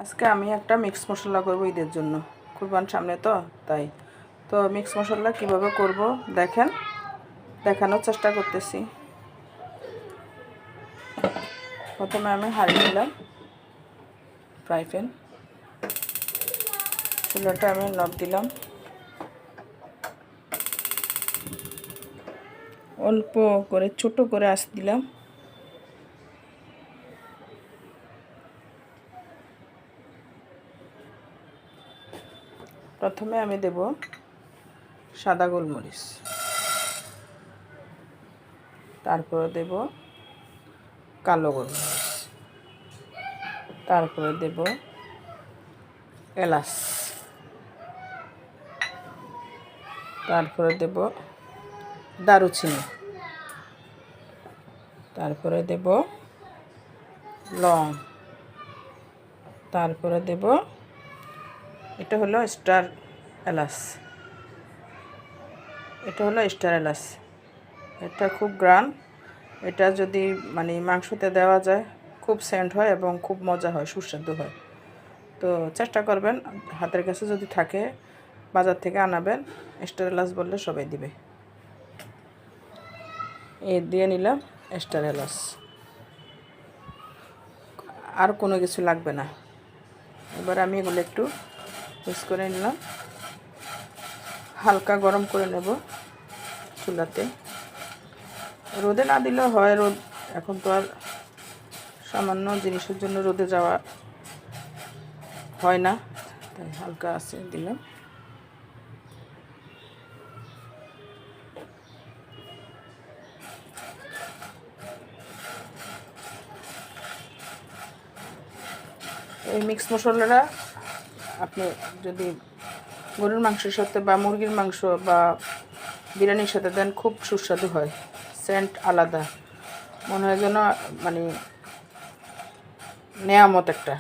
আজকে আমি একটা মিক্স মশলা করব ঈদের জন্য, কুরবান সামনে তো তাই। তো মিক্স মশলা কিভাবে করব দেখেন, দেখানোর চেষ্টা করতেছি। প্রথমে আমি হাঁড়ি নিলাম, ফ্রাই প্যান, চুলাটা আমি নব দিলাম, অল্প করে ছোট করে আঁচ দিলাম। প্রথমে আমি দেব সাদা গোলমরিচ, তারপরে দেব কালো গোলমরিচ, তারপরে দেব এলাচ, তারপরে দেব দারুচিনি, তারপরে দেব লং, তারপরে দেব এটা হলো স্টার এলাচ, এটা হলো স্টার এলাচ। এটা খুব গ্রান, এটা যদি মাংসতে দেওয়া যায় খুব সেন্ট হয় এবং খুব মজা হয়, সুস্বাদু হয়। তো চেষ্টা করবেন, হাতের কাছে যদি থাকে বাজার থেকে আনাবেন। স্টার এলাচ বললে সবাই দিবে। এই দিয়ে নিলাম স্টার এলাচ, আর কোনো কিছু লাগবে না। এবার আমি এগুলো একটু মিক্স করে নিলাম, হালকা গরম করে নেব চুলাতে। রোদে না দিলেও হয়, রোদ এখন তো আর সামান্য জিনিসের জন্য রোদে যাওয়া হয় না, তাই হালকা আছে দিলাম। এই মিক্স মশলাটা আপনি যদি গরুর মাংসের সাথে বা মুরগির মাংস বা বিরিয়ানির সাথে দেন খুব সুস্বাদু হয়, সেন্ট আলাদা, মনে হয় যেন নেয়ামত একটা।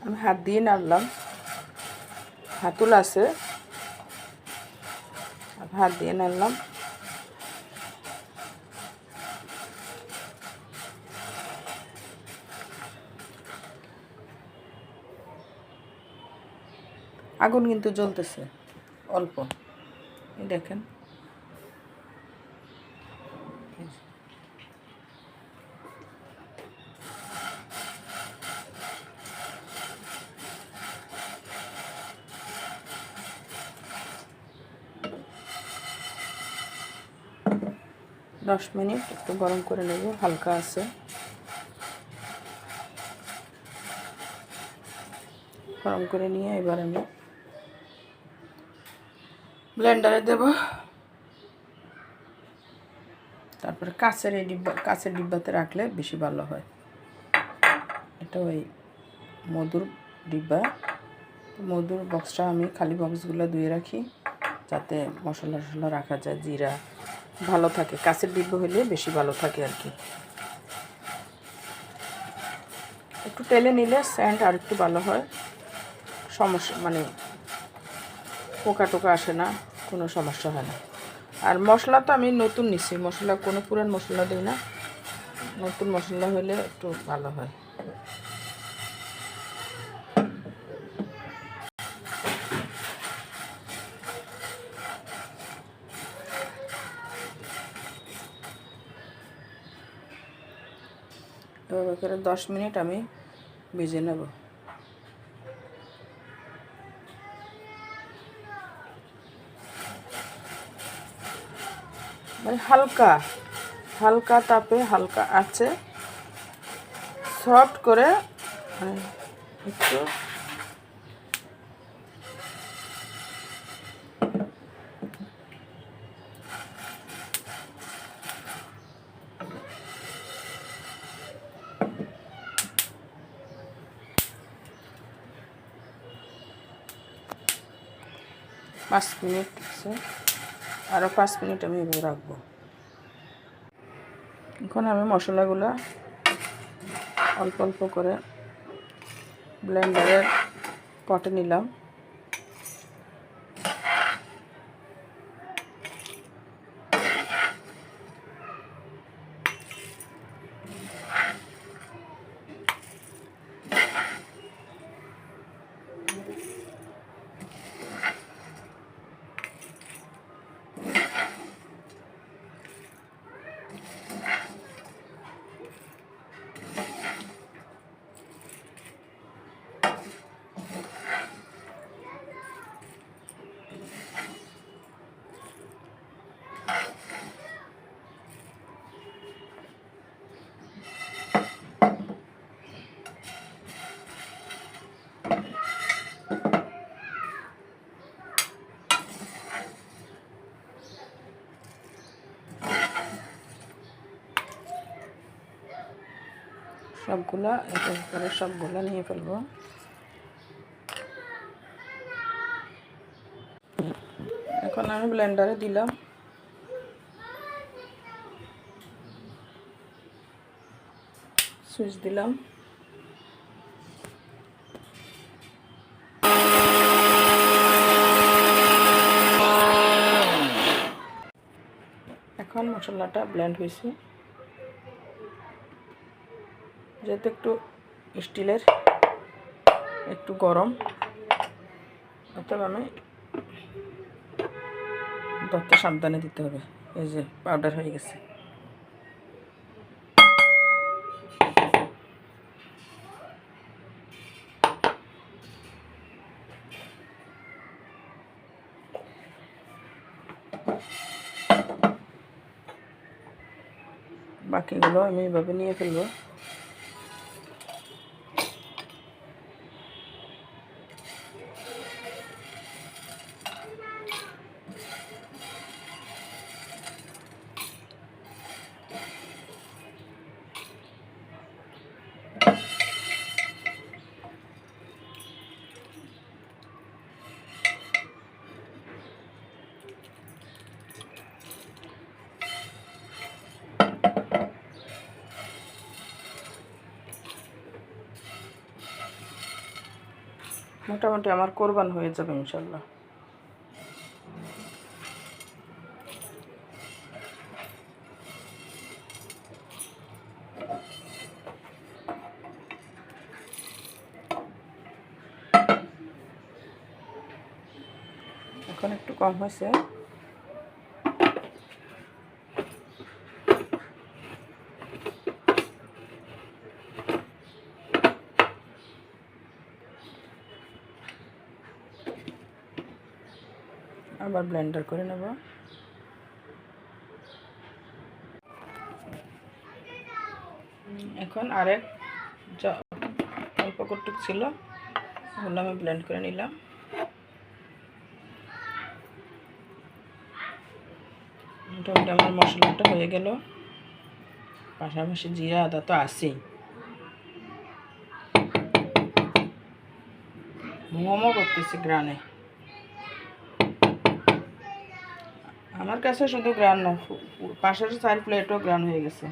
আমি হাত দিয়ে নাড়লাম, হাতুল আছে, হাত দিয়ে নাড়লাম। আগুন কিন্তু জ্বলতেছে অল্প, দেখেন। দশ মিনিট একটু গরম করে নেব, হালকা আছে। গরম করে নিয়ে এবার আমি ব্লেন্ডারে দেব, তারপরে কাঁচের ডিব্বাতে রাখলে বেশি ভালো হয়। এটা ওই মধুর ডিব্বা, মধুর বক্সটা আমি খালি বক্সগুলো ধুয়ে রাখি যাতে মশলা টশলা রাখা যায়, জিরা ভালো থাকে। কাঁচের ডিব্বা হলে বেশি ভালো থাকে আর কি। একটু তেলে নিলে সেন্ট আর একটু ভালো হয়, সমস্যা পোকা টোকা আসে না, কোনো সমস্যা হয় না। আর মশলা তো আমি নতুন নিচ্ছি, মশলা কোনো পুরান মশলা দিই না, নতুন মশলা হলে একটু ভালো হয়। এভাবে করে 10 মিনিট আমি ভেজে নেব। হালকা হালকা তাপে হালকা আছে, সফট করে একটু পাঁচ মিনিট আছে। আরও 5 মিনিট আমি এভাবে রাখবো। এখন আমি মশলাগুলো অল্প অল্প করে ব্লেন্ডারের পটে নিলাম। সবগুলা এক এক করে সবগুলা নিয়ে ফেলবো। এখন আমি ব্লেন্ডারে দিলাম সুইচ দিলাম। এখন মশলাটা ব্লেন্ড হয়েছে, যেহেতু একটু স্টিলের একটু গরম, অতএব আমি ধরতে সাবধানে দিতে হবে। এই যে পাউডার হয়ে গেছে। বাকিগুলো আমি এভাবে নিয়ে ফেলবো। মোটামুটি আমার কোরবান হয়ে যাবে ইনশাল্লাহ। এখন একটু কম হয়েছে। আবার ব্লেন্ডার করে নেব। এখন আরেক অল্প কটুক ছিল, ওগুলো আমি ব্লেন্ড করে নিলাম। মোটামুটি আমার মশলাটা হয়ে গেল। পাশাপাশি জিরা আদা তো আছেই। মোমো করতেছি গ্রানে। আমার কাছে শুধু গ্রান না, পাশের 4 প্লেটও গ্রান হয়ে গেছে।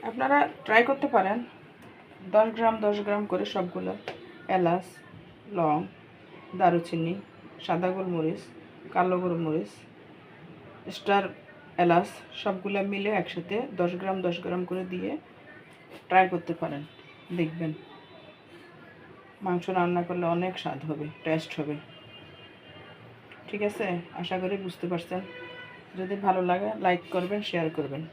আপনারা ট্রাই করতে পারেন। 10 গ্রাম 10 গ্রাম করে সবগুলো এলাচ, লং, দারুচিনি, সাদা গোলমরিচ, কালো গোলমরিচ, স্টার এলাচ সবগুলো মিলে একসাথে 10 গ্রাম 10 গ্রাম করে দিয়ে ট্রাই করতে পারেন। দেখবেন মাংস রান্না করলে অনেক স্বাদ হবে, টেস্ট হবে। ঠিক আছে, আশা করি বুঝতে পারছেন। যদি ভালো লাগে লাইক করবেন, শেয়ার করবেন।